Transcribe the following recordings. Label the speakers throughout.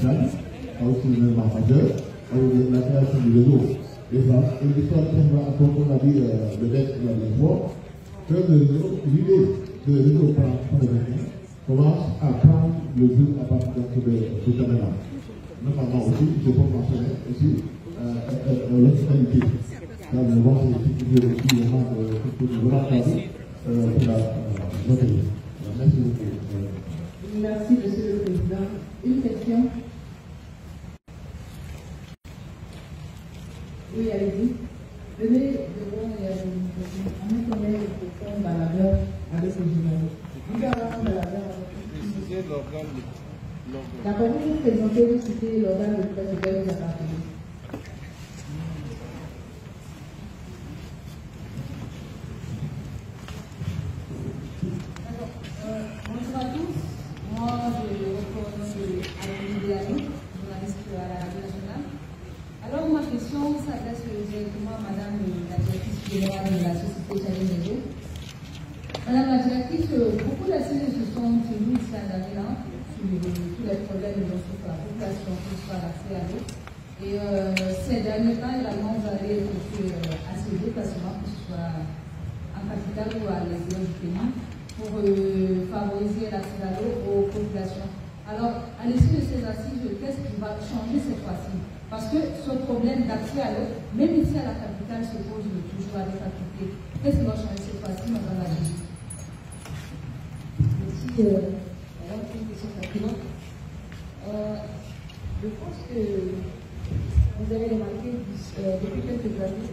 Speaker 1: capitale, a aussi un élément majeur, la création du réseau des femmes. Et l'histoire comme on a dit, le texte de la fois, que l'idée de réseau panafricain commence à prendre le but à partir de cette année-là. Notamment aussi, je peux mentionner aussi l'hospitalité. Là, je vois que c'est aussi vraiment cadre pour notre pays. Merci beaucoup.
Speaker 2: Merci, Monsieur le Président. Une question? Oui, allez-y. Venez devant on est combien de personnes baladeurs avec les journalistes? Vous avez un baladeur avec D'accord, vous vous présentez, vous citez l'organe de presse auquel vous appartenez.
Speaker 3: Bonjour à tous. Moi, je représente Amélie Déani, journaliste à la radio nationale. Alors, ma question s'adresse directement à Madame la directrice générale de la société Charlie Mézo. Madame la directrice, beaucoup d'assises se sont tenues ici à Damila sur tous les problèmes dont souffre la population, que ce soit l'accès à l'eau. Et ces derniers temps, également, vous avez effectué assez de déplacements, que ce soit en capitale ou à l'extérieur du pays, pour favoriser l'accès à l'eau aux populations. Alors, à l'issue de ces assises, qu'est-ce qui va changer cette fois-ci? Parce que ce problème d'accès à l'eau, même ici à la capitale, se pose toujours avec acuité. Qu'est-ce qui va changer cette fois-ci, Madame la Ministre?
Speaker 2: Merci. Alors, une question pertinente. Je pense que vous avez remarqué depuis quelques années,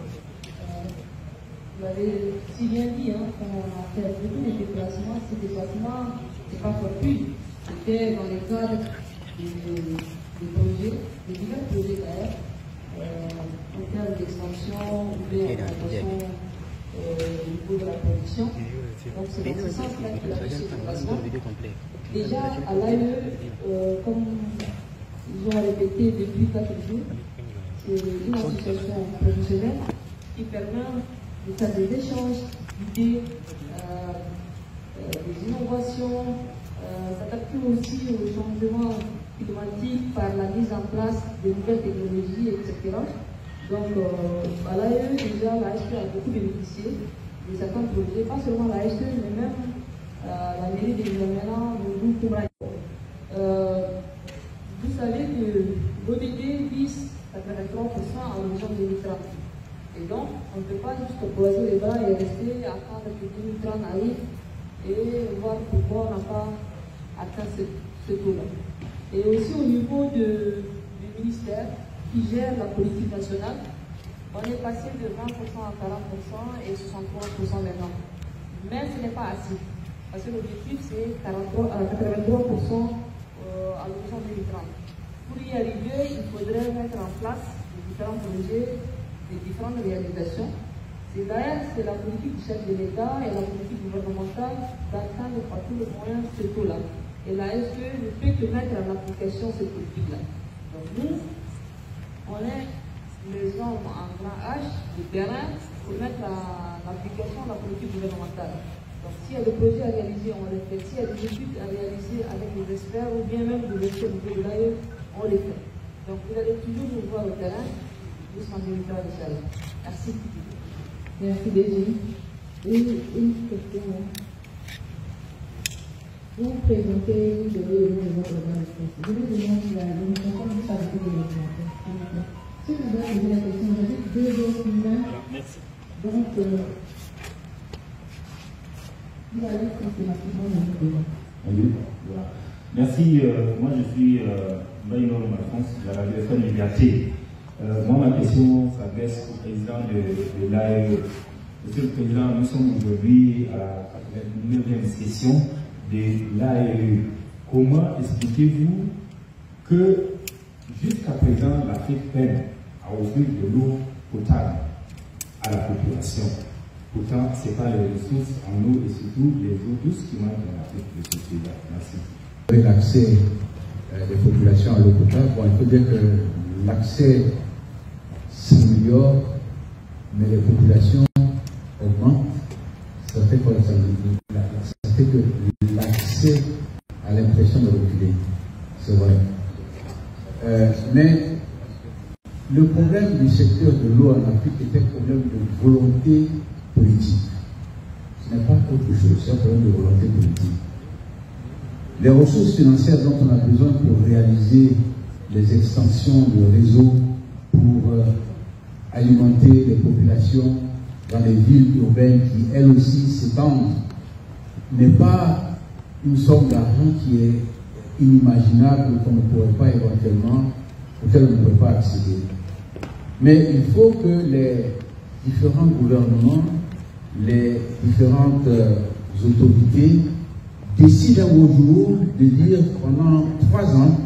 Speaker 2: vous l'avez si bien dit, qu'on a fait beaucoup de déplacements. Ces déplacements, ce n'est pas fortuit. C'était dans le cadre des projets, de divers projets d'ailleurs, en termes d'extension ou d'augmentation au niveau de la production. Donc c'est dans ce sens-là qu'il a fait ce déplacement. Déjà, à l'AE, comme ils ont répété depuis 4 jours, c'est une association professionnelle qui permet de faire des échanges d'idées, des innovations, s'adapter aussi aux changements climatiques par la mise en place de nouvelles technologies, etc. Donc, à l'AE, déjà, l'ASP a beaucoup bénéficié de certains projets, pas seulement l'ASP, mais même la mairie de N'Djamena, le groupe. Vous savez que l'ODD vise 83% à l'horizon 2030. Et donc, on ne peut pas juste croiser les bras et rester à attendre que 2030 arrive et voir pourquoi on n'a pas atteint ce taux-là. Et aussi au niveau du ministère qui gère la politique nationale, on est passé de 20% à 40% et 63% maintenant. Mais ce n'est pas assez. Parce que l'objectif, c'est 83% à l'horizon 2030. Pour y arriver, il faudrait mettre en place les différents projets, les différentes réalisations. C'est d'ailleurs la politique du chef de l'État et la politique gouvernementale d'atteindre par tous les moyens ce taux-là. Et la SE ne peut que mettre en application cette politique-là. Donc nous, on est les hommes en grand H du terrain pour mettre en application la politique gouvernementale. Donc s'il y a des projets à réaliser, on les fait. S'il y a des études à réaliser avec des experts ou bien même des experts au niveau de l'AE, on les fait. Donc vous allez toujours nous voir au terrain jusqu'en 2030, Inch'Allah. Merci.
Speaker 3: Merci, Béji. Une question. Vous présentez, vous devez le nom de votre organe de presse. Je vous demande si la démonstration de fabriquer des documentaires. Si vous avez posé la question, j'ai 2 jours plus loin.
Speaker 4: Merci.
Speaker 3: Donc, vous allez systématiquement le débat.
Speaker 4: Oui. Voilà. Merci. Moi, je suis Baïnor France de la radio FM Liberté. Moi, ma question s'adresse au président de l'AE. Monsieur le Président, nous sommes aujourd'hui à la 89e session de l'AE. Comment expliquez-vous que jusqu'à présent, l'Afrique peine à offrir de l'eau potable à la population? Pourtant, ce n'est pas les ressources en eau et surtout les eaux douces qui manquent dans l'Afrique de ce pays-là. Merci.
Speaker 5: Avec l'accès des populations à l'eau potable, bon, il faut dire que l'accès s'améliore, mais les populations augmentent. Ça fait quoi? Ça fait que l'accès a l'impression de reculer. C'est vrai. Mais le problème du secteur de l'eau en Afrique est un problème de volonté politique. Ce n'est pas autre chose, c'est un problème de volonté politique. Les ressources financières dont on a besoin pour réaliser les extensions de réseau, pour alimenter les populations dans les villes urbaines qui, elles aussi, s'étendent, n'est pas une somme d'argent qui est inimaginable, qu'on ne pourrait pas éventuellement, auquel on ne peut pas accéder. Mais il faut que les différents gouvernements, les différentes autorités décident un beau jour de dire pendant 3 ans,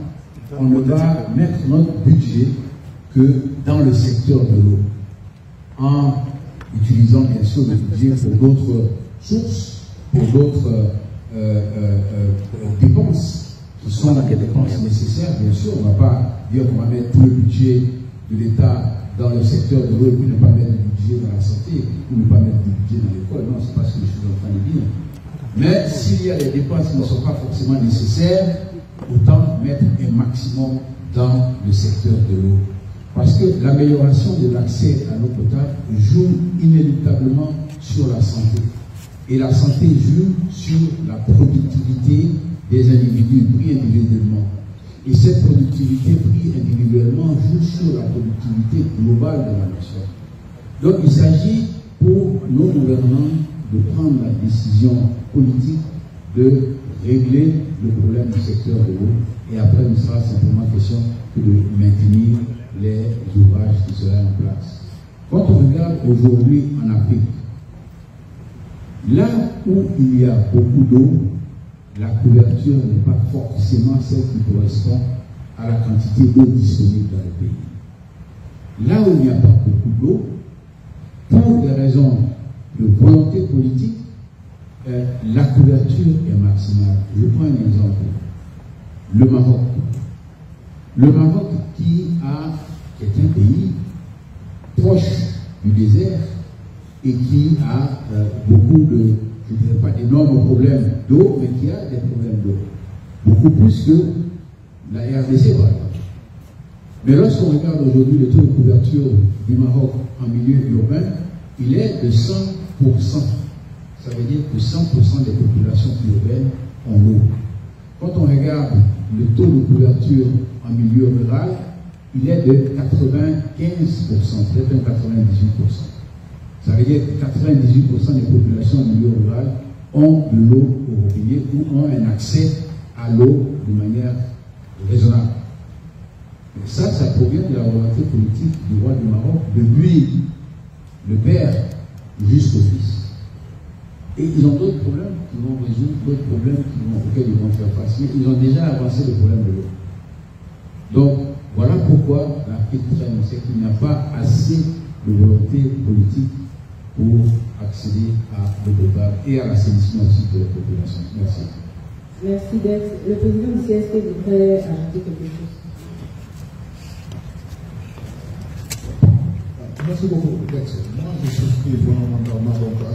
Speaker 5: on ne va mettre notre budget que dans le secteur de l'eau, en utilisant bien sûr le budget pour d'autres sources, pour d'autres dépenses qui sont des dépenses nécessaires. Bien sûr, on ne va pas dire qu'on va mettre tout le budget de l'État dans le secteur de l'eau et puis ne pas mettre du budget dans la santé, ou ne pas mettre du budget dans l'école. Non, c'est pas ce que je suis en train de dire. Mais s'il y a des dépenses qui ne sont pas forcément nécessaires, autant mettre un maximum dans le secteur de l'eau. Parce que l'amélioration de l'accès à l'eau potable joue inéluctablement sur la santé. Et la santé joue sur la productivité des individus pris individuellement. Et cette productivité prise individuellement joue sur la productivité globale de la nation. Donc il s'agit pour nos gouvernants de prendre la décision politique de régler le problème du secteur de l'eau. Et après, il sera simplement question de maintenir les ouvrages qui seraient en place. Quand on regarde aujourd'hui en Afrique, là où il y a beaucoup d'eau, la couverture n'est pas forcément celle qui correspond à la quantité d'eau disponible dans le pays. Là où il n'y a pas beaucoup d'eau, pour des raisons de volonté politique, la couverture est maximale. Je prends un exemple. Le Maroc. Le Maroc qui est un pays proche du désert et qui a beaucoup de, je ne dirais pas d'énormes problèmes d'eau, mais qui a des problèmes d'eau. Beaucoup plus que la RDC, par exemple. Mais lorsqu'on regarde aujourd'hui le taux de couverture du Maroc en milieu urbain, il est de 100%. Ça veut dire que 100% des populations urbaines ont l'eau. Quand on regarde le taux de couverture en milieu rural, il est de 95%, peut-être 98%. Ça veut dire que 98% des populations en milieu rural ont de l'eau au robinet ou ont un accès à l'eau de manière raisonnable. Et ça provient de la volonté politique du roi du Maroc, de lui, le père, jusqu'au fils. Et ils ont d'autres problèmes qui vont résoudre, d'autres problèmes auxquels ils vont faire face. Mais ils ont déjà avancé le problème de l'eau. Donc, voilà pourquoi l'Afrique traîne, c'est qu'il n'y a pas assez de volonté politique pour accéder à l'eau potable et à l'assainissement aussi de la population. Merci.
Speaker 2: Merci Dex. Le président du CSP voudrait ajouter quelque chose.
Speaker 1: Merci beaucoup, Dex. Moi, je souscris fondamentalement à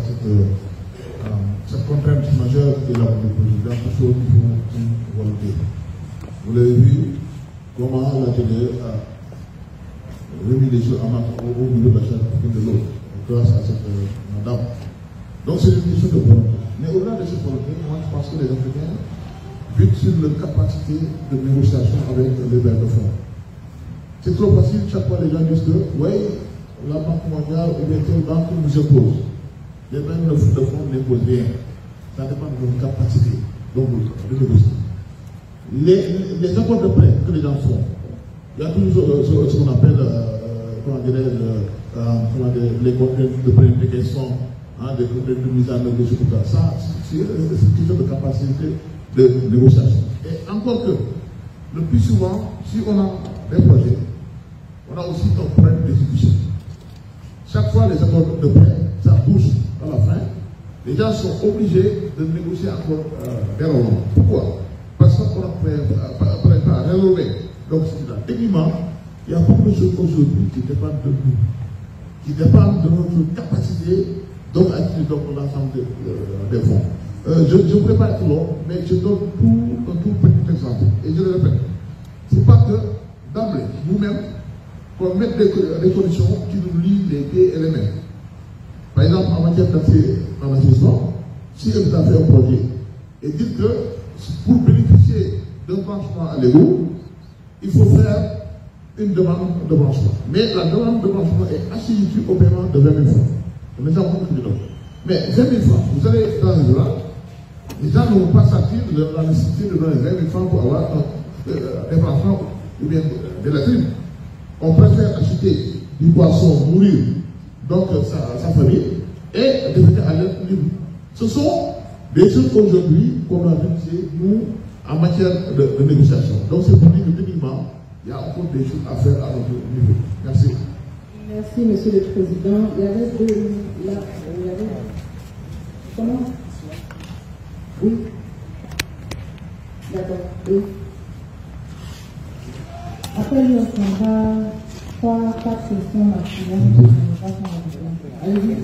Speaker 1: cette contrainte majeure de la présidence, toujours qu'il faut une volonté. Vous l'avez vu, comment la télé a remis les choses au niveau de la chaîne de l'eau, grâce à cette madame. Donc c'est une question de volonté. Mais au-delà de cette volonté, moi je pense que les Africains butent sur leur capacité de négociation avec les bailleurs de fonds. C'est trop facile, chaque fois les gens disent que, oui, la Banque mondiale ou bien telle banque nous impose. Les bailleurs de fonds n'imposent rien. Ça dépend de leur capacité. Donc, de négocier. Les accords de prêt que les gens font, il y a toujours ce qu'on appelle, les contrats de préimplication, des contrats de mise en œuvre, des choses comme ça. C'est une question de capacité de négociation. Et encore que, le plus souvent, si on a des projets, on a aussi un problème d'exécution. Chaque fois, les accords de prêt, ça pousse à la fin. Les gens sont obligés de négocier encore des relents. Pourquoi? Parce qu'on n'arrive pas à rénover. Donc, techniquement, il y a beaucoup de choses aujourd'hui qui dépendent de nous, qui dépendent de notre capacité d'acquérir l'ensemble des fonds. Je ne pourrais pas être long, mais je donne un tout petit exemple. Et je le répète, il ne faut pas que d'emblée, vous-même, qu'on mette des conditions qui nous lient les pieds et les mains. Par exemple, en matière d'enregistrement, si vous avez fait un projet et dites que pour bénéficier d'un branchement à l'égout, il faut faire une demande de branchement. Mais la demande de branchement est assujettie au paiement de 20 000 francs. Mais 20 000 francs, vous allez dans les village, les gens ne vont pas s'attirer de la nécessité de donner 20 000 francs pour avoir des branchements ou bien de la tribune. On préfère acheter du poisson, nourrir donc sa famille et devenir à l'aide libre. Ce sont des choses aujourd'hui qu'on a réalisées, nous, en matière de négociation. Donc c'est pour dire que techniquement, il y a encore des choses à faire à notre niveau. Merci.
Speaker 2: Merci, Monsieur le Président. Il y avait deux... Là, il y avait... Comment? Oui. D'accord. Oui. Après, il y aura 3-4 sessions maximum. Allez-y.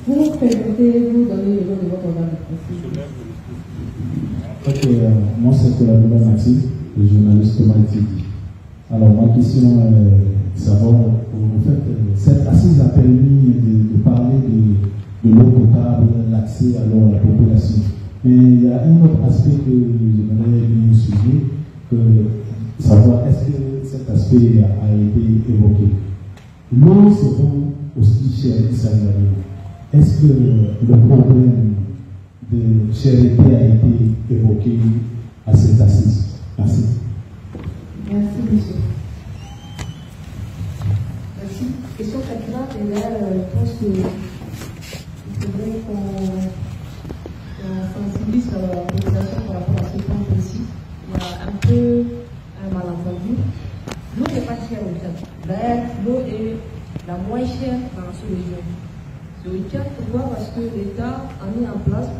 Speaker 2: Vous présentez, vous donnez le nom de votre organe.
Speaker 6: Moi, c'est Collaborateur Mathilde, le journaliste Thomas Etidi. Alors, ma question est de savoir, en fait, cette assise a permis de parler de l'eau potable, l'accès à l'eau à la population. Mais il y a un autre aspect que j'aimerais bien souligner, que savoir est-ce que cet aspect a été évoqué. L'eau se rend aussi cher ici à l'Union. Est-ce que le problème de cherté a été évoqué à cette assise? Merci.
Speaker 2: Merci, monsieur. Merci. Question pertinente, et là, je pense qu'il faudrait qu'on sensibilise la population par rapport à ce point précis. Il y a un peu un malentendu. L'eau n'est pas chère au Tchad. D'ailleurs, l'eau est la moins chère dans ce région. Sur le Tchad, pourquoi? Parce que l'État a mis en place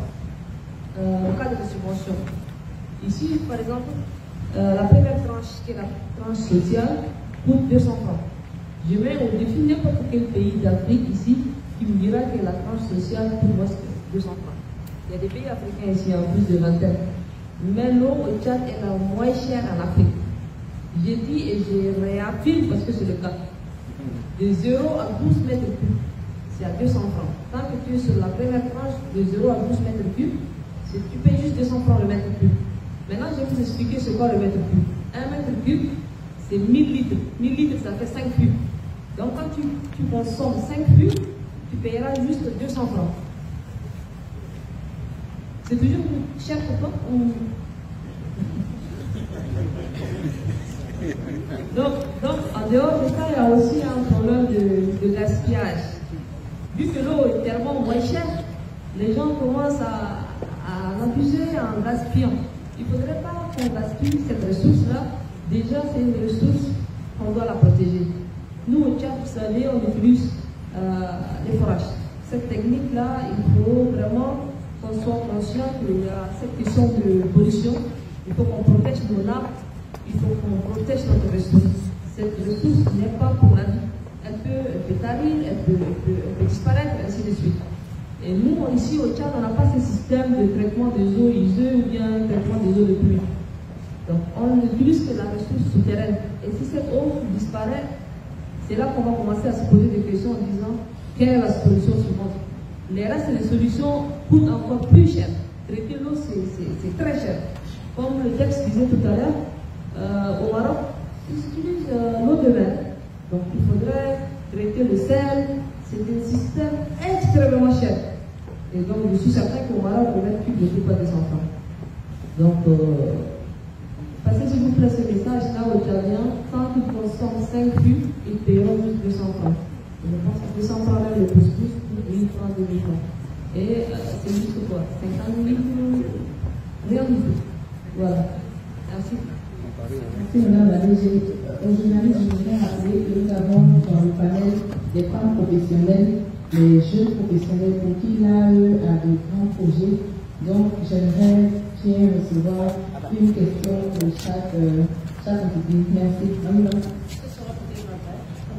Speaker 2: le cadre de subvention. Ici, par exemple, la première tranche, qui est la tranche sociale, coûte 200 francs. Je mets au défi n'importe quel pays d'Afrique ici qui me dira que la tranche sociale coûte moins que 200 francs. Il y a des pays africains ici en plus de vingtaine. Mais l'eau au Tchad est la moins chère en Afrique. J'ai dit et je réaffirme parce que c'est le cas. De 0 à 12 mètres cubes, c'est à 200 francs. Tant que tu es sur la première tranche, de 0 à 12 mètres cubes, tu payes juste 200 francs le mètre cube. Maintenant, je vais vous expliquer ce qu'est le mètre cube. Un mètre cube, c'est 1000 litres. 1000 litres, ça fait 5 cubes. Donc, quand tu consommes 5 cubes, tu payeras juste 200 francs. C'est toujours cher pour toi ou... donc, en dehors de ça, il y a aussi un problème de gaspillage. Vu que l'eau est tellement moins chère, les gens commencent à abuser en gaspillant. Il ne faudrait pas qu'on gaspille cette ressource-là. Déjà, c'est une ressource qu'on doit la protéger. Nous, au Tchad, vous savez, on utilise les forages. Cette technique-là, il faut vraiment qu'on soit conscient qu'il y a cette question de pollution. Il faut qu'on protège nos nappes. Il faut qu'on protège notre ressource. Cette ressource n'est pas pour la vie. Elle peut tarir, elle peut disparaître, ainsi de suite. Et nous, ici au Tchad, on n'a pas ce système de traitement des eaux usées ou bien traitement des eaux de pluie. Donc, on n'utilise que la ressource souterraine. Et si cette eau disparaît, c'est là qu'on va commencer à se poser des questions en disant quelle est la solution suivante. Les restes des solutions coûtent encore plus cher. Traiter l'eau, c'est très cher. Comme le texte disait tout à l'heure, au Maroc, ils utilisent l'eau de mer. Donc, il faudrait traiter le sel. C'est un système extrêmement cher. Et donc, je suis certain qu'au Maroc, le mètre cube ne coûte pas 200 francs. Donc, passez s'il vous plaît ce message-là aux Tchadiens. Quand ils consomment 5 cubes, ils paieront juste 200 francs. Je pense que 200 francs là, le plus, 1000 francs, 2000 francs. Et c'est juste quoi 50 000, rien du tout. Voilà. Merci.
Speaker 7: Merci Madame la DG. Au journaliste, je voudrais rappeler que nous avons dans le panel des femmes professionnelles, les jeunes professionnels pour qui l'AE a de grands projets. Donc, j'aimerais bien recevoir une question de chaque entité. Merci.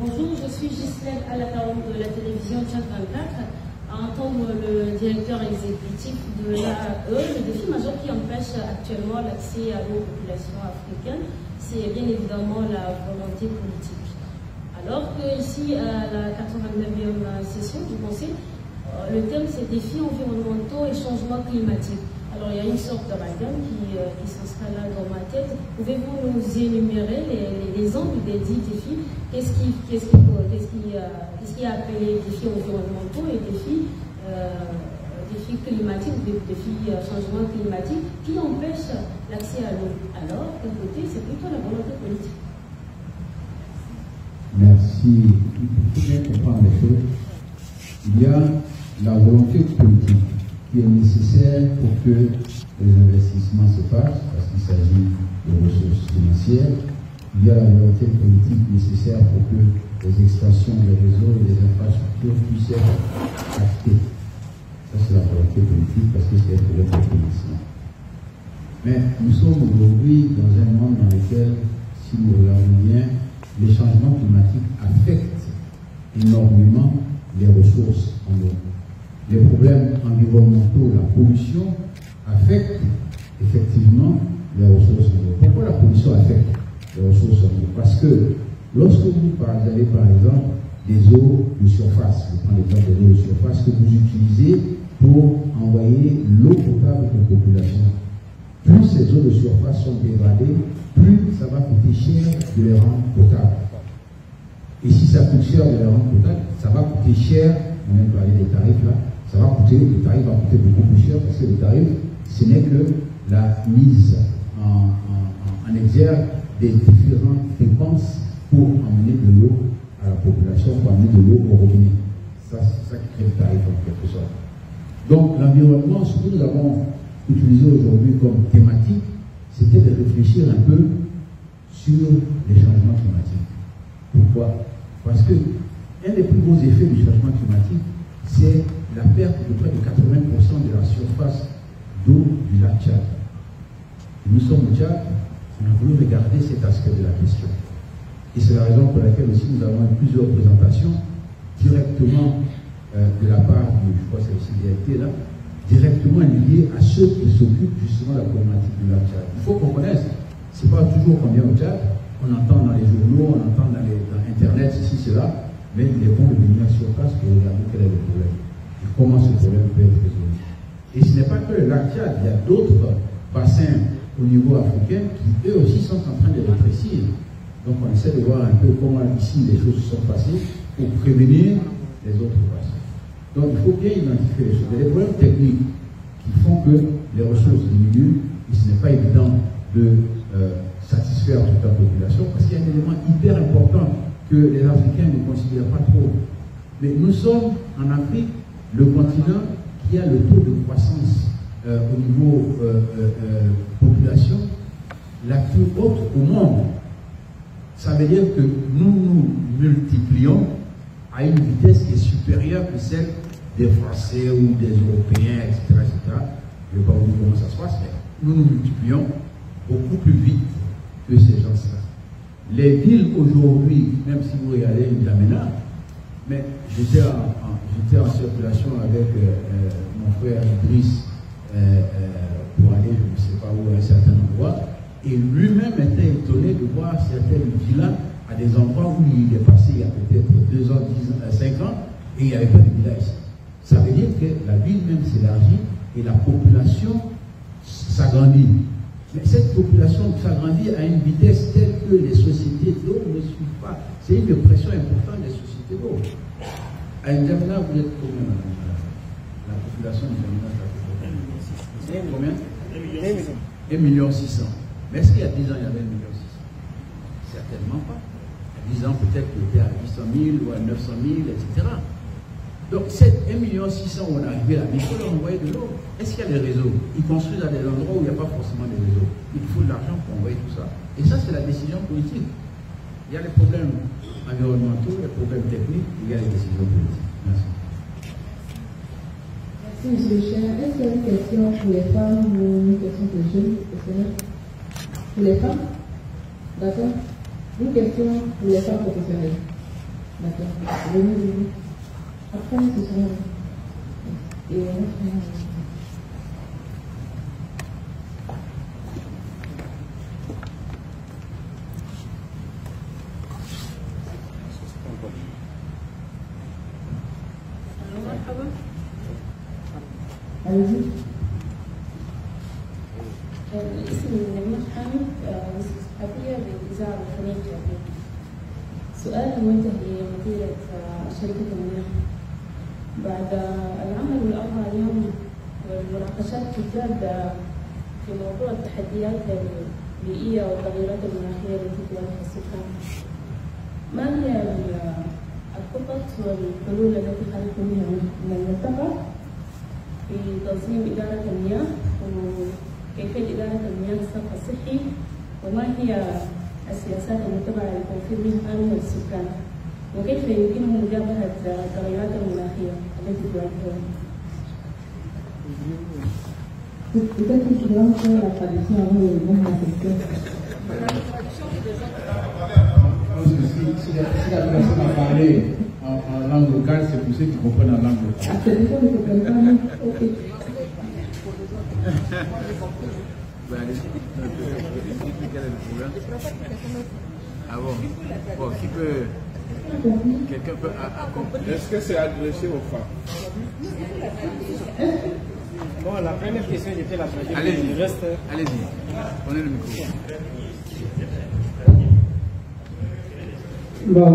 Speaker 8: Bonjour, je suis Ghislaine Alataoum de la télévision Tchad 24. En tant que le directeur exécutif de l'AE, le défi majeur qui empêche actuellement l'accès à l'eau aux populations africaines, c'est bien évidemment la volonté politique. Alors que ici, à la 89e session du Conseil, le thème c'est défis environnementaux et changements climatiques. Alors il y a une sorte d'amalgame qui s'installe là dans ma tête. Pouvez-vous nous énumérer les angles des dits défis? Qu'est-ce qui est appelé défis environnementaux et défis climatiques, défis changements climatiques qui empêchent l'accès à l'eau? Alors, d'un côté, c'est plutôt la volonté politique.
Speaker 5: Merci. Il faut bien comprendre les choses. Il y a la volonté politique qui est nécessaire pour que les investissements se fassent, parce qu'il s'agit de ressources financières. Il y a la volonté politique nécessaire pour que les extensions des réseaux et des infrastructures puissent être actées. Ça, c'est la volonté politique parce que c'est un problème de financement. Mais nous sommes aujourd'hui dans un monde dans lequel, si nous regardons bien, les changements climatiques affectent énormément les ressources en eau. Les problèmes environnementaux, la pollution, affectent effectivement les ressources en eau. Pourquoi la pollution affecte les ressources en eau? Parce que lorsque vous avez par exemple des eaux de surface, je prends l'exemple des eaux de surface que vous utilisez pour envoyer l'eau potable aux populations, plus ces eaux de surface sont dégradées, plus ça va coûter cher de les rendre potables. Et si ça coûte cher de les rendre potables, ça va coûter cher, on vient de parler des tarifs là, le tarif va coûter beaucoup plus cher parce que le tarif, ce n'est que la mise en exergue des différentes dépenses pour emmener de l'eau à la population, pour emmener de l'eau au robinet. Ça, c'est ça qui crée le tarif en quelque sorte. Donc l'environnement, ce que nous avons utilisé aujourd'hui comme thématique, c'était de réfléchir un peu sur les changements climatiques. Pourquoi? Parce que un des plus gros effets du changement climatique, c'est la perte de près de 80% de la surface d'eau du lac Tchad. Et nous sommes au Tchad, on a voulu regarder cet aspect de la question. Et c'est la raison pour laquelle aussi nous avons eu plusieurs présentations directement de la part du, je crois que c'est le CDLT là, directement liées à ceux qui s'occupent justement de la problématique du lac Tchad. Il faut qu'on connaisse, c'est pas toujours qu'on vient au Tchad, on entend dans les journaux, on entend dans Internet, ceci, cela, mais il est bon de venir sur place pour regarder quel est le problème et comment ce problème peut être résolu. Et ce n'est pas que le lac Tchad, il y a d'autres bassins au niveau africain qui eux aussi sont en train de rétrécir. Donc on essaie de voir un peu comment ici les choses se sont passées pour prévenir les autres bassins. Donc il faut bien identifier les choses. Il y a des problèmes techniques qui font que les ressources diminuent et ce n'est pas évident de satisfaire toute la population parce qu'il y a un élément hyper important que les Africains ne considèrent pas trop. Mais nous sommes en Afrique le continent qui a le taux de croissance au niveau population la plus haute au monde. Ça veut dire que nous nous multiplions à une vitesse qui est supérieure que celle des Français ou des Européens, etc. etc. Je ne vais pas vous dire comment ça se passe, mais nous nous multiplions beaucoup plus vite que ces gens-là. Les villes aujourd'hui, même si vous regardez N'Djamena, mais j'étais en circulation avec mon frère Idriss pour aller, je ne sais pas où, à un certain endroit, et lui-même était étonné de voir certaines villas à des endroits où il est passé il y a peut-être 2 ans, 5 ans, et il n'y avait pas de villa ici. Ça veut dire que la ville même s'élargit et la population s'agrandit. Mais cette population s'agrandit à une vitesse telle que les sociétés d'eau ne suivent pas. C'est une pression importante des sociétés d'eau. À N'Djamena, vous êtes combien? La population d'N'Djamena, ça fait combien? 1,6 million. Mais est-ce qu'il y a 10 ans, il y avait 1,6 million? Certainement pas. Il y a 10 ans, peut-être qu'il était à 800 000 ou à 900 000, etc. Donc, cette 1,6 million où on est arrivé là, il faut leur envoyer de l'eau. Est-ce qu'il y a des réseaux? Ils construisent à des endroits où il n'y a pas forcément de réseaux. Il faut de l'argent pour envoyer tout ça. Et ça, c'est la décision politique. Il y a les problèmes environnementaux, les problèmes techniques, il y a les décisions politiques. Merci.
Speaker 7: Merci, M. Cher. Est-ce qu'il y a une question pour les femmes ou une question pour les jeunes professionnels? Pour les femmes? D'accord. Une question pour les femmes professionnelles. D'accord. Venez. Après, ce sont... Et Allez-y.
Speaker 9: اسمي نمير حامد صحفية بالإذاعة الوطنية الجامعية. سؤال موجه لمديرة شركة المياه. بعد العمل الأربع يوم والمناقشات الجادة في موضوع التحديات البيئية والتغيرات المناخية التي تواجه السكان، ما هي الخطط والحلول التي خلقتم بها من المنطقة في تنظيم إدارة المياه وكيفية إدارة المياه بالصرف الصحي، وما هي السياسات المتبعة لتوفير مياه آمنة للسكان، وكيف يمكنهم مجابهة التغيرات المناخية التي تواجههم؟
Speaker 7: Peut-être que tu dois faire la traduction avant de répondre à cette question.
Speaker 5: Si la personne a parlé en langue locale, c'est pour ceux qui comprennent en langue locale.
Speaker 7: Ah, c'est des gens qui ne comprennent pas, non? Ok.
Speaker 10: Quel est le problème? Ah bon? Bon, qui peut... Quelqu'un peut...
Speaker 11: Est-ce que c'est adressé aux femmes?
Speaker 12: Bon, la première question était la traduction.
Speaker 10: Allez-y,
Speaker 12: reste...
Speaker 10: allez-y, prenez le micro.
Speaker 12: Bon,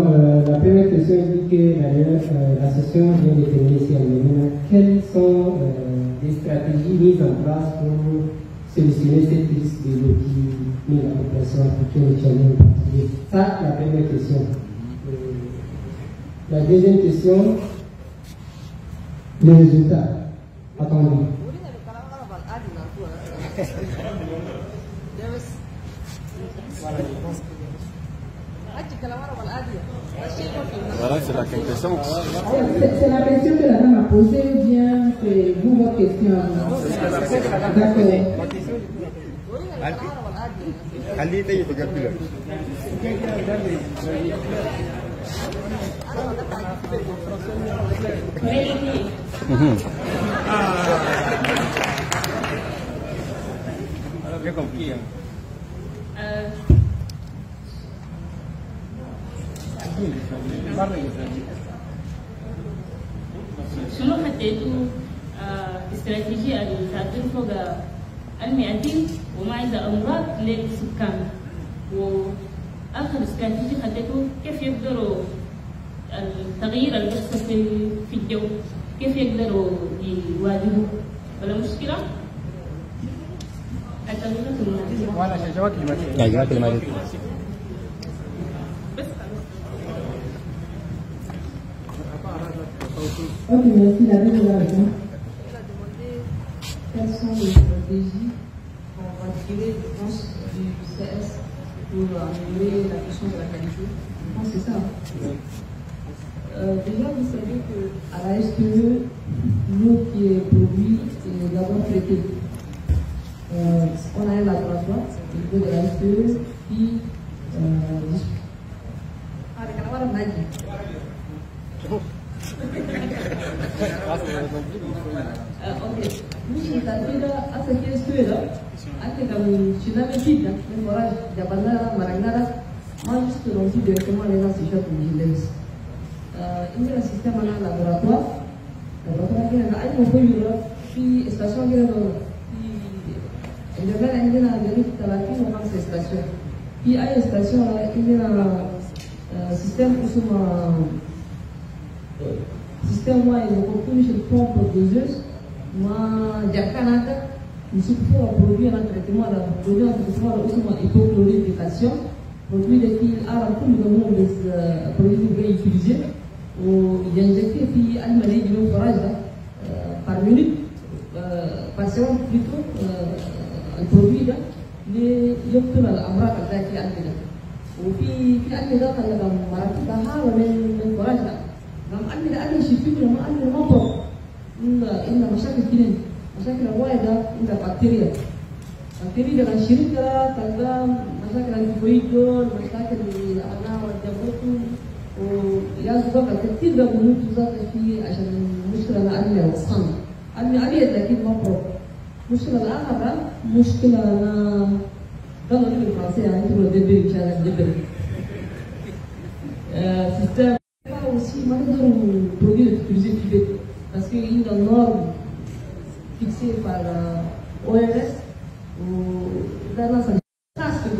Speaker 12: la première question dit que la session vient de terminer ici à Mémena. Quelles sont les stratégies mises en place pour solutionner cette crise de l'eau qui met la population africaine et tchadienne en particulier? Ça, la première question. La deuxième question, les résultats attendus.
Speaker 10: Voilà, c'est la question.
Speaker 7: C'est la question que la dame a posée ou bien c'est vous votre question? D'accord.
Speaker 10: J'ai compris.
Speaker 9: شنو حددتوا استراتيجية لتعديل فوق المئتين ومعزة أمراض للسكان، وآخر استراتيجية حددتوا كيف يقدروا التغيير اللي بيحصل في الجو كيف يقدروا يواجهوا ولا مشكلة؟ التغيرات المناخية.
Speaker 10: التغيرات المناخية.
Speaker 7: Ok, merci. La deuxième question. Quelles sont les stratégies qu'on va tirer, je pense, du CS pour améliorer la question de la qualité? Je pense que c'est ça. Déjà, vous savez qu'à la STE, l'eau qui est produite est d'abord traitée. On a un laboratoire au niveau de la STE qui ok, mimi nitakwenda hasa kesho hata kama tunamepita ni forage ya Bandara Marangara moi juste rendu directement les institutions pour vigilance il y a un système en laboratoire qui est là il faut y في station qui est là il y a عندنا دريك 35 station في اي station عندنا système اسمه système moi ils ont compris chez le pompe doseuse moi Jakanata nous souffrons produire un traitement de produire un traitement aussi moi hypochlorification produit des fils à la poule de monde des produits que utiliser ou il injecté puis almalé du forage par minute par seconde plutôt le produit là les يقتل الأمراض التي عندنا وفي عندنا كان مرات بهار من forage لما أني أنا شفت لما أني المطر إن مشاكل كنين مشاكل وايدة عند بكتيريا لما شركة تلقى مشاكل الفويدون مشاكل الأنا والجبوتو ويازو بقى كتير بقى بنوت ذات في عشان المشكلة أنا وصلنا أني لكن مطر مشكلة الآخر مشكلة أنا ضمن الفرنسية يعني تقول دبل إن شاء الله دبل سيستم aussi ما نقدروا produire exclusivité parce qu'il y a une norme qui
Speaker 2: OMS dans la santé. C'est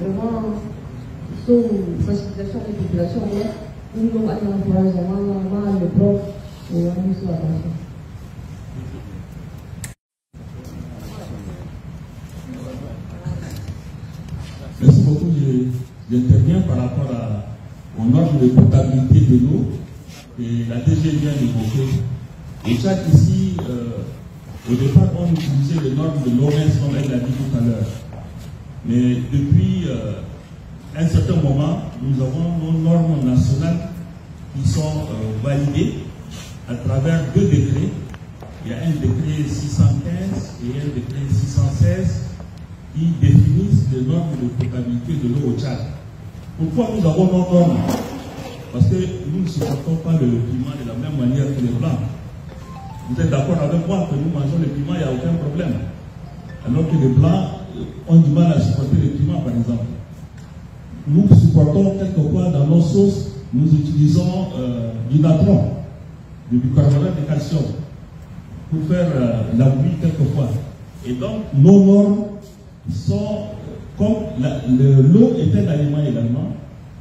Speaker 2: vraiment une sensibilisation des populations où nous avons un encouragement le prof et on nous soit attention.
Speaker 13: Merci beaucoup. J'interviens par rapport aux normes de potabilité de l'eau et la DG vient d'évoquer. Au Tchad, ici, au départ, on utilisait les normes de l'OMS, comme elle l'a dit tout à l'heure. Mais depuis un certain moment, nous avons nos normes nationales qui sont validées à travers deux décrets. Il y a un décret 615 et un décret 616 qui définissent les normes de potabilité de l'eau au Tchad. Pourquoi nous avons nos normes? Parce que nous ne supportons pas le piment de la même manière que les Blancs. Vous êtes d'accord avec moi que nous mangeons le piment, il n'y a aucun problème. Alors que les Blancs ont du mal à supporter le piment, par exemple. Nous supportons quelquefois dans nos sauces, nous utilisons du natron, du bicarbonate de calcium, pour faire la bouillie quelquefois. Et donc, nos normes sont, comme l'eau est un aliment également,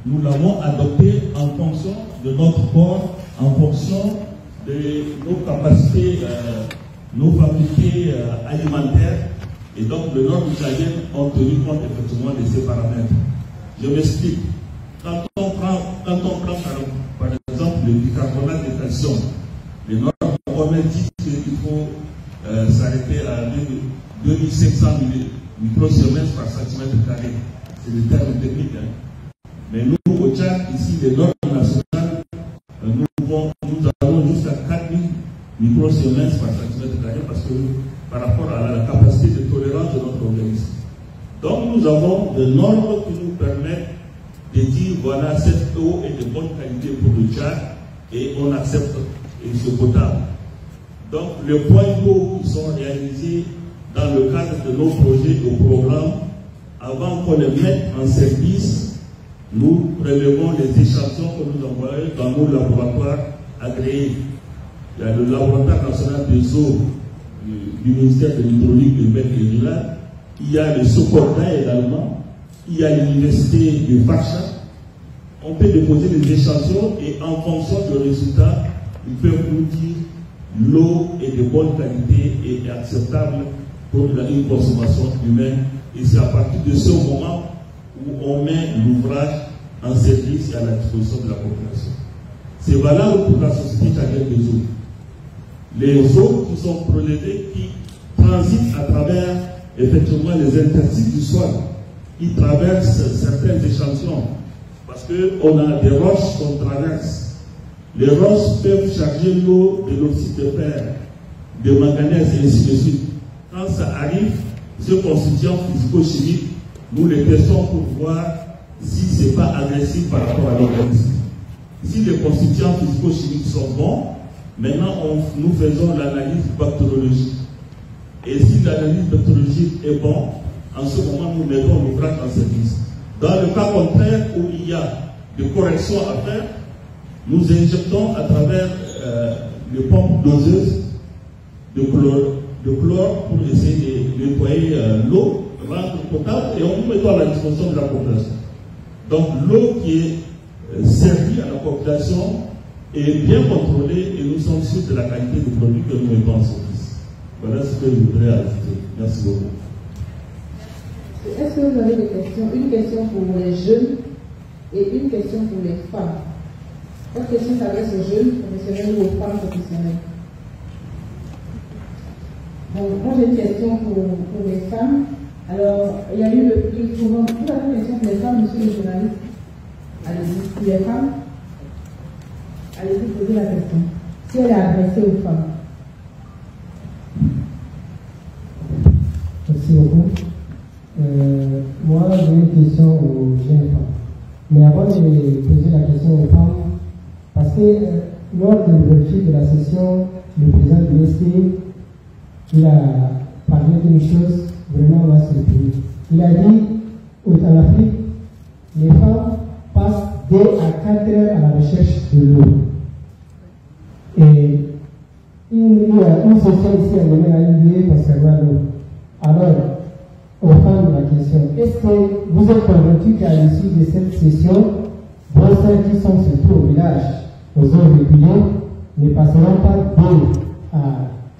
Speaker 13: nous l'avons adopté en fonction de notre corps, en fonction de nos capacités, nos facultés alimentaires. Et donc, les normes italiennes ont tenu compte effectivement de ces paramètres. Je m'explique. Quand on prend par exemple le bicarbonate de calcium, les normes OMS disent qu'il faut s'arrêter à 2500 microsiemens par centimètre carré. C'est le terme technique. Hein. Mais nous, au Tchad, ici, les normes nationales, nous allons jusqu'à 4000 microsiemens par centimètre carré parce que par rapport à la capacité de tolérance de notre organisme. Donc nous avons des normes qui nous permettent de dire voilà, cette eau est de bonne qualité pour le Tchad et on accepte et c'est potable. Donc les points d'eau qui sont réalisés dans le cadre de nos projets et programmes, avant qu'on les mette en service, nous prélevons les échantillons que nous envoyons dans nos laboratoires agréés. Il y a le laboratoire national des eaux du ministère de l'hydraulique de Bec et Villard. Il y a le Socorda également. Il y a l'université de Facha. On peut déposer des échantillons et en fonction du résultat, ils peuvent nous dire l'eau est de bonne qualité et acceptable pour une consommation humaine. Et c'est à partir de ce moment où on met l'ouvrage en service et à la disposition de la population. C'est valable pour la société tchadienne des eaux. Les eaux qui sont prélevées, qui transitent à travers effectivement les interstices du sol, qui traversent certains échantillons, parce qu'on a des roches qu'on traverse. Les roches peuvent charger l'eau de l'oxyde de fer, de manganèse et ainsi de suite. Quand ça arrive, ce constituant physico-chimique, nous les testons pour voir si ce n'est pas agressif par rapport à l'organisme. Si les constituants physico-chimiques sont bons, maintenant nous faisons l'analyse bactériologique. Et si l'analyse bactériologique est bonne, en ce moment nous mettons l'ouvrage en service. Dans le cas contraire où il y a des corrections à faire, nous injectons à travers les pompes doseuses de chlore pour essayer de nettoyer l'eau, rendre potable, et on nous mettons à la disposition de la population. Donc l'eau qui est servie à la population est bien contrôlée et nous sommes sûrs de la qualité du produit que nous mettons en service. Voilà ce que je voudrais ajouter. Merci beaucoup.
Speaker 7: Est-ce que vous avez des questions? Une question pour les jeunes et une question pour les femmes. Votre question s'adresse aux jeunes professionnels ou aux femmes professionnelles. Bon, moi j'ai une question pour les femmes. Alors, il y a eu le souvent. Vous avez une question pour les femmes, monsieur le journaliste? Allez-y. Pour les femmes, allez-y, posez la question. Si elle est adressée aux femmes.
Speaker 12: Merci beaucoup. Moi, j'ai une question aux jeunes femmes. Mais avant de poser la question aux femmes, parce que lors de l'ouverture de la session, le président de l'EST, il a parlé d'une chose vraiment m'a surpris. Il a dit qu'en Afrique, les femmes passent 2 à 4 heures à la recherche de l'eau. session ici à Yémen concernant l'eau. Alors, au fond de la question, est-ce que vous êtes convaincu qu'à l'issue de cette session, vos soeurs qui sont surtout au village, aux zones reculées, ne passeront pas 2 à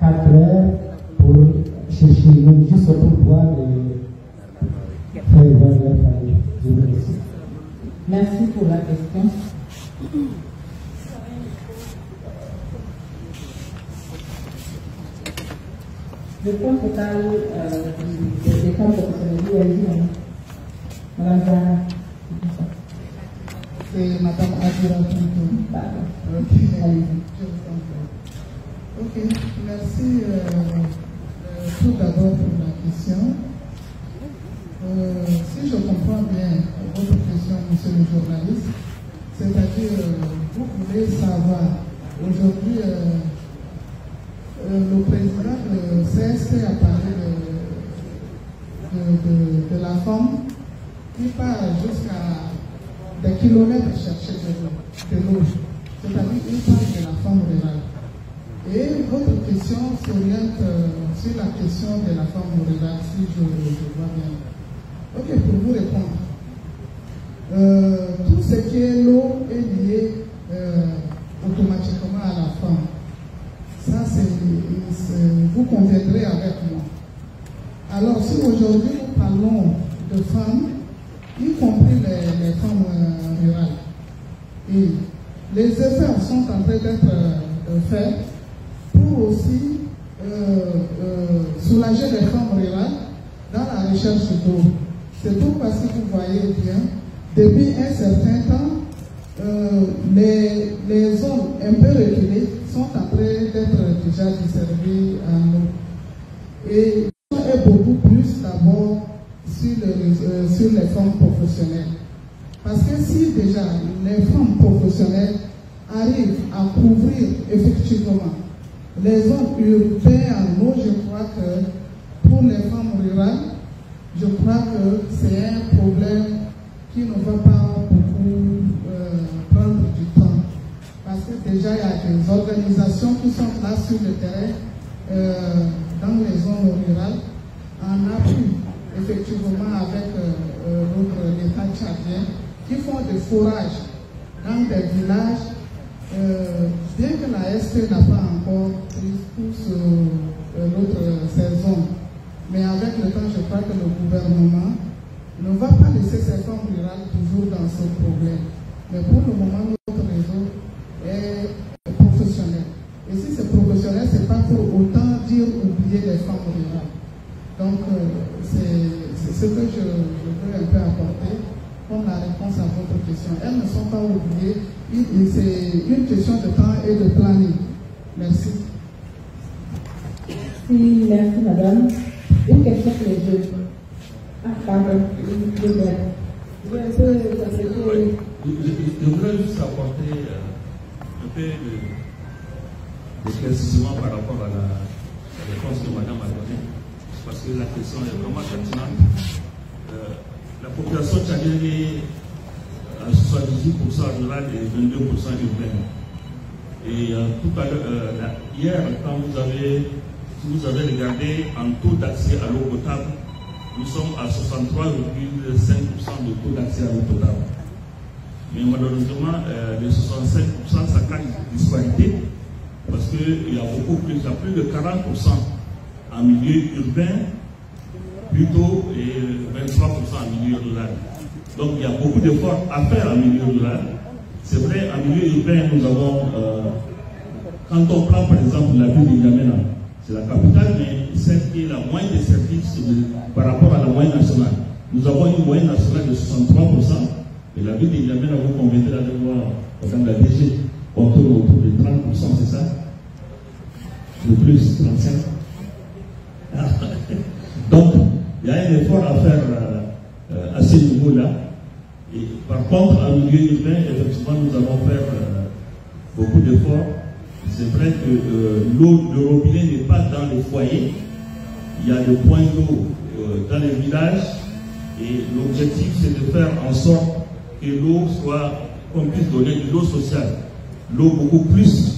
Speaker 12: 4 heures pour chercher l'eau, juste pour pouvoir faire voir leur famille? Je vous remercie.
Speaker 7: Merci pour la question. Le poids total des femmes professionnelles, Madame Zahra.
Speaker 14: C'est Madame Adira Pinto. Ok, merci tout d'abord pour la question. Si je comprends bien votre question, monsieur le journaliste, c'est-à-dire, vous voulez savoir, aujourd'hui, le président de CST a parlé de la femme qui part jusqu'à des kilomètres chercher de l'eau. C'est-à-dire, il parle de la femme rurale. Et votre question s'oriente sur la question de la femme rurale, si je vois bien. Ok, pour vous répondre. Tout ce qui est l'eau est lié automatiquement à la femme. Ça, vous conviendrez avec moi. Alors, si aujourd'hui nous parlons de femmes, y compris les femmes rurales, et les efforts sont en train d'être faits pour aussi soulager les femmes rurales dans la recherche d'eau. C'est pourquoi, si vous voyez bien, depuis un certain temps, les zones un peu reculées sont en train d'être déjà desservies en eau. Et beaucoup plus d'abord sur les femmes professionnelles. Parce que si déjà les femmes professionnelles arrivent à couvrir effectivement les zones urbaines en eau, je crois que pour les femmes rurales, je crois que c'est un problème qui ne va pas beaucoup prendre du temps. Parce que déjà, il y a des organisations qui sont là sur le terrain, dans les zones rurales, en appui, effectivement, avec l'État tchadien, qui font des forages dans des villages, bien que la ST n'a pas encore pris tous l'autre saison. Mais avec le temps, je crois que le gouvernement ne va pas laisser ces femmes rurales toujours dans ce problème. Mais pour le moment, notre réseau est professionnel. Et si c'est professionnel, ce n'est pas pour autant dire oublier les femmes rurales. Donc, c'est ce que je veux un peu apporter comme la réponse à votre question. Elles ne sont pas oubliées. C'est une question de temps et de planning. Merci.
Speaker 7: Merci, madame. Une question pour les jeunes. Ah, pardon. Je voudrais
Speaker 13: juste apporter un peu d'éclaircissement par rapport à la réponse que madame a donnée, parce que la question est vraiment pertinente. La population tchadienne est à 78% rurale et 22% urbaine. Et tout à l'heure, hier, quand vous avez regardé en taux d'accès à l'eau potable, nous sommes à 63,5% de taux d'accès à l'eau potable. Mais malheureusement, les 65%, ça cache une disparité parce qu'il y a beaucoup plus, il y a plus de 40% en milieu urbain, plutôt, et 23% en milieu rural. Donc il y a beaucoup d'efforts à faire en milieu rural. C'est vrai, en milieu urbain, nous avons, quand on prend par exemple la ville de N'Djamena, c'est la capitale, mais celle qui est la moins desservie par rapport à la moyenne nationale. Nous avons une moyenne nationale de 63%, et la ville de N'Djamena, vous conviendrez avec moi, dans la DG, autour de 30%, c'est ça? De plus, 35%. Donc, il y a un effort à faire à ce niveau-là. Et par contre, en milieu urbain, effectivement, nous allons faire beaucoup d'efforts. C'est vrai que l'eau, le robinet n'est pas dans les foyers. Il y a des points d'eau dans les villages. Et l'objectif, c'est de faire en sorte que l'eau soit, qu'on puisse donner de l'eau sociale. L'eau beaucoup plus